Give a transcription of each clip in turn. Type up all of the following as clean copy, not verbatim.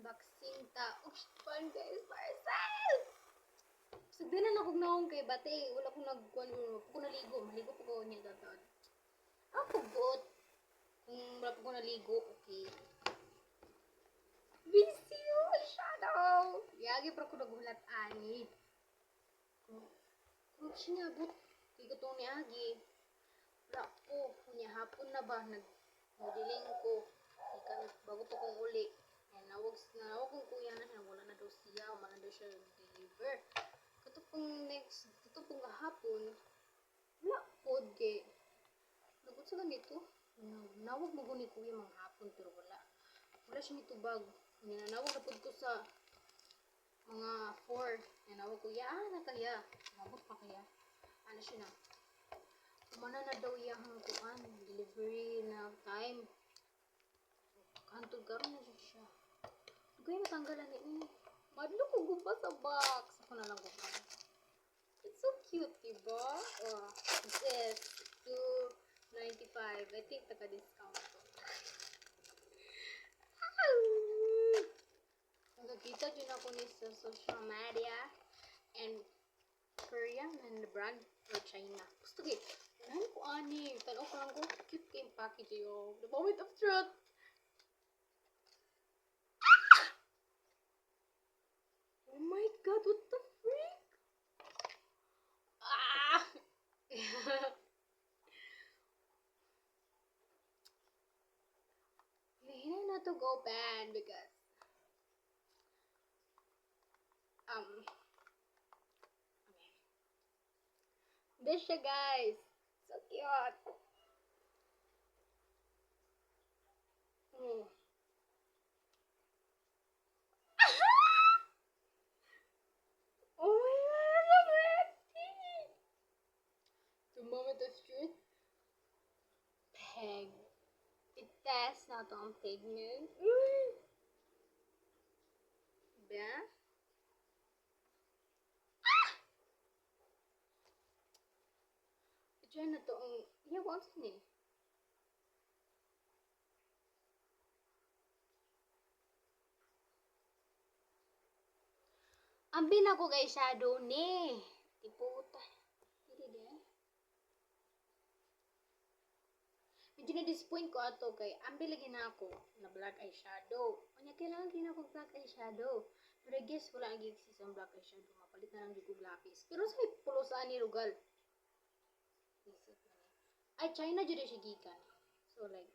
unboxing ta. Oh, fun guys, parcel! Sagdanan ako naong kay bate. Wala ko ko naligo. Maligo po ko niya datod. Ako bot. Kung wala po ko naligo, okay. Binisiyo! Shadow! Yagi pa ko nagulat ani. Kung sinabot, hindi ko itong niagi. Wala ko. Kunya hapon na ba? Nagdiling ko. Bago to kong uli. Nawag kong kuya na siya. Wala na daw siya. Wala na daw siya deliver. Ito pong hapon. Wala po. Nagot sa ganito. Nawag mo ko ni kuya mga hapon. Pero wala. Wala siya nitubag. Ninanawag na po ko sa mga 4. Ninawag ko, na kaya. Nabot pa kaya. Ano siya na. Kumana na daw iyang kuan. Delivery na time. Kantog karon na siya. Kaya matanggalan ni madlo ko guba sa box. Ako na lang guba. It's so cute, diba? Oh, this is $2.95. I think taka-discount ko. Nagkita dyan ako ni sa social media and Korean and brand or China. Gusto kayo. Nahan ko ani. Tanaw ko lang ko. Cute kayong package yun. The moment of truth. Oh my god, what the freak? Hinay na to go bad because okay. This siya guys. So cute. Oh my god, I'm ready. The moment of truth. Peg. Itest na to ang pigment. Diba? Diyan na to ang what's ni? Ambi na ko kay shadow ni. Tiputa. Dili din. Medyo na-disappoint ko ato kay ambi lagi na ako na black eyeshadow. Kanya kailangan din ako black eyeshadow. Pero I guess wala ang gigsis ang black eyeshadow. Mapalit na lang yung lapis. Pero sa pulosaan ni Rugal. Ay, China dyan siya gikan. So like,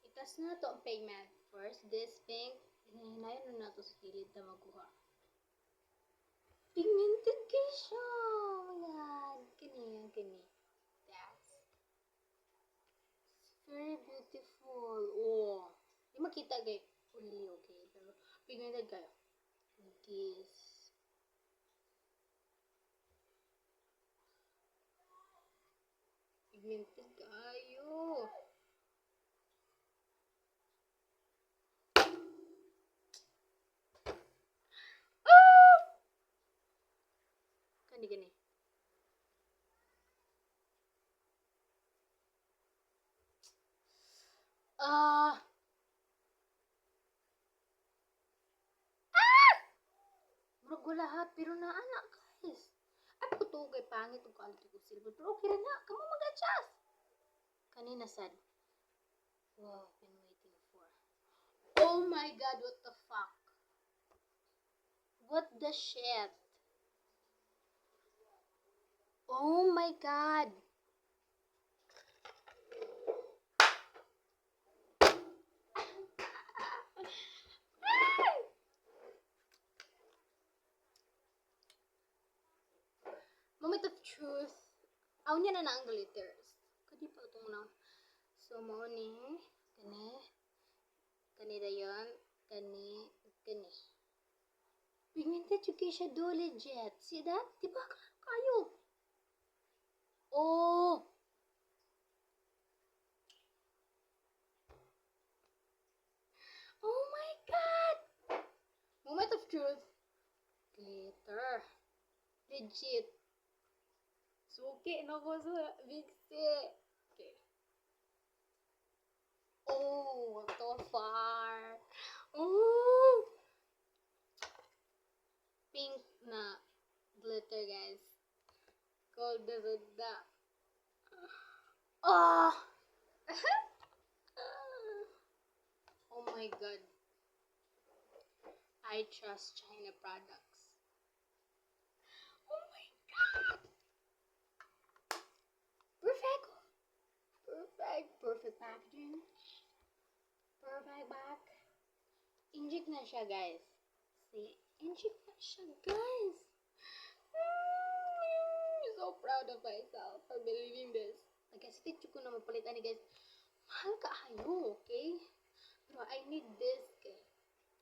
itas na to ang pigment. First, this pink. Hinahin na to sa kilid na magkuha. Pigmented kayo siya. Oh my god. Kini. That's very beautiful. Oh. Di makita kayo. Uli, okay. Pero pigmented kayo. This. Pigmented kayo. Gani. Murag wala ha, pero na anak guys. Ay po to kay pangit ang quality ko silver. Pero okay na, kamo mag-adjust. Kanina sad. Wow, been waiting for. Oh my god, what the fuck? What the shit? Oh my god. Moment of truth. Aw niya na ang glitters. Kadi pa itong na. So, mo ni. Kani dayon. Kani. Pigmented yung siya do legit. See that? Diba kayo? Oh! Oh my god! Moment of truth. Glitter. Legit. Suki na ko sa Vixie. Okay. Oh, so far. nagdaruda. Oh! Oh my god. I trust China products. Oh my god! Perfect! Perfect packaging. Perfect back. Inject na siya, guys. See? Inject na siya, guys. So proud of myself for believing this. Nag-hesitate ko na mapalitan ni guys. Mahal ka ayo, okay? Pero I need this, okay?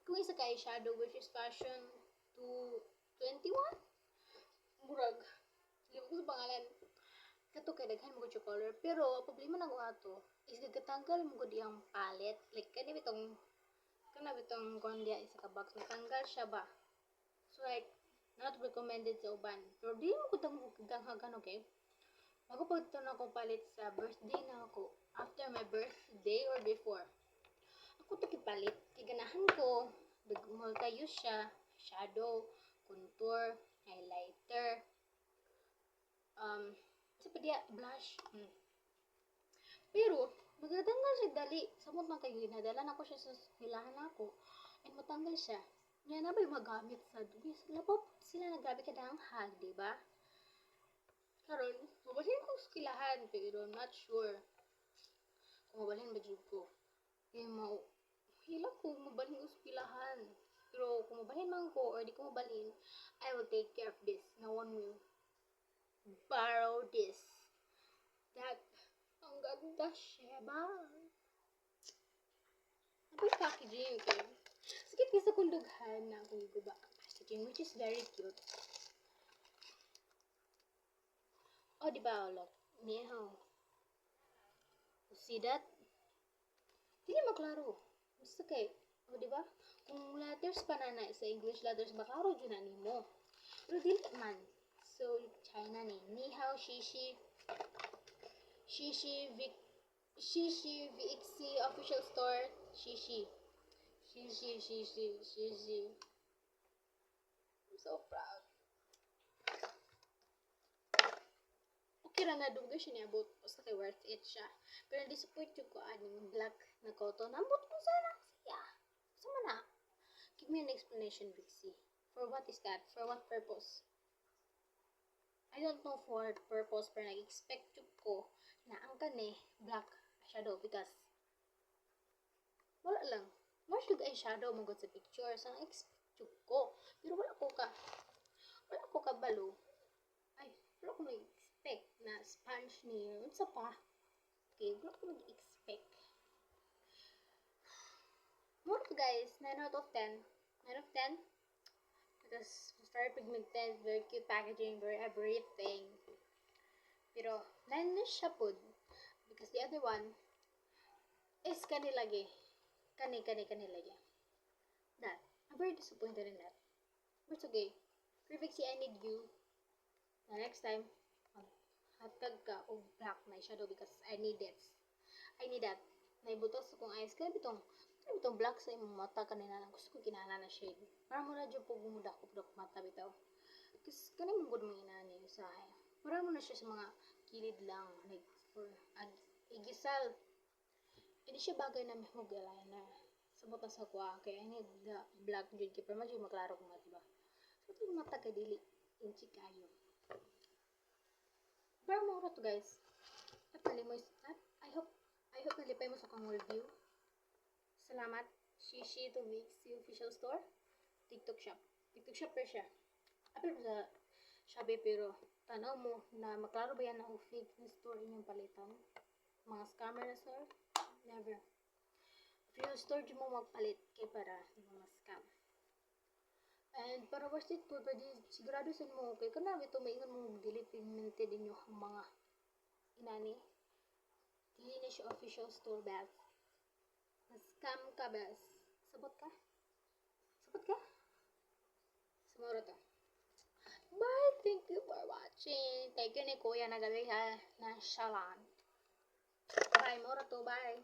Kung isa ka eyeshadow, which is fashion 221? Murag. Libo ko sa pangalan. Kato kay daghan mo ko color. Pero, problema na ko ato, is gagatanggal mo ko diyang palette. Like, kanina bitong kondia isa ka box. Natanggal siya ba? So, like, not recommended sa uban. Pero, di mo ko danghagan, okay? Bago pa ito na ako palit sa birthday na ako. After my birthday or before. Ako ito kipalit. Kiganahan ko. Multi-use siya. Shadow, contour, highlighter, sa pa diya, blush. Pero, magtatanggal siya dali. Samot man kayo, nadalan ako siya sa hilahan ako. And matanggal siya. Nga na ba yung magamit sa dubis? Lapop sila nagabi ka danghag, diba? Karon, mabalhin ko sa kilahan, pero I'm not sure kung mabalhin ba dyan ko. Kaya hila ko mabalhin ko sa kilahan. Pero kung mabalhin man ko or di ko mabalhin, I will take care of this. No one will borrow this. That, ang ganda siya ba? Ano yung packaging, okay? Sige, kisa kong dughan na kung guba ang packaging, which is very cute. Oh, diba, look. Meow. You see that? Hindi maklaro. Basta kay, oh, diba? Kung letters pa na sa English letters, maklaro dyan na nimo. Pero dili man. So, China ni. Ni hao, shishi, VXC official store, shishi. I'm so proud. Okay ra na dugay siya niabot. Basta kay worth it siya. Pero disappoint ko aning black na cotton. Nambot ko sana siya. Sama na. Give me an explanation, VXC. For what is that? For what purpose? I don't know for what purpose, pero nag-expect ko na ang kani black eyeshadow because wala lang. More should eyeshadow mo sa picture. So, nag-expect ko. Pero wala ko kabalo. Ay, wala ko nag-expect na sponge niya. Unsa pa? Okay, wala ko nag-expect. More guys, 9 out of 10. 9 out of 10. Because very pigmented, very cute packaging, very everything. Pero, 9 na siya po. Because the other one is kanilagi. Kanilagi. That. I'm very disappointed in that. But it's okay. Perfectly, I need you. The next time, hatag ka o black na shadow because I need it. I need that. Naibutos akong eyes. Kaya bitong black sa imong mata kanina lang. Gusto ko kinahanglan na shade. Para mo na dyan po gumudak ko mata bitaw. Kasi kanina mong good mga inani yung sahay. Para mo na siya sa mga kilid lang. Like, for igisal. Hindi siya bagay na may hug eyeliner. Sabot na sa kuha. Kaya I need the black dyan. Kaya para madyo maklaro ko nga, diba? So, ito yung mata kay dili. Inchi kayo. Pero mura to guys. At nalimoy. I hope nalipay mo sa kong review. Salamat. Shishi to VXC official store. TikTok shop. TikTok shop per siya. Apil pa sa Shopee pero tanaw mo na maklaro ba yan na fake na store inyong palitan? Mga scammer na store? Never. Official store dyan mo magpalit kay para mga scam. And para worth it po, pwede sigurado sa mo okay. Kana ito maingon mo delete pigmented inyo ang mga inani. Dili na siya official store bas. Na-scam ka bas. Sabot ka? Sumuro to. Bye! Thank you for watching. Thank you ni Kuya na gabi ha. Na shalan. Bye! Muro to. Bye!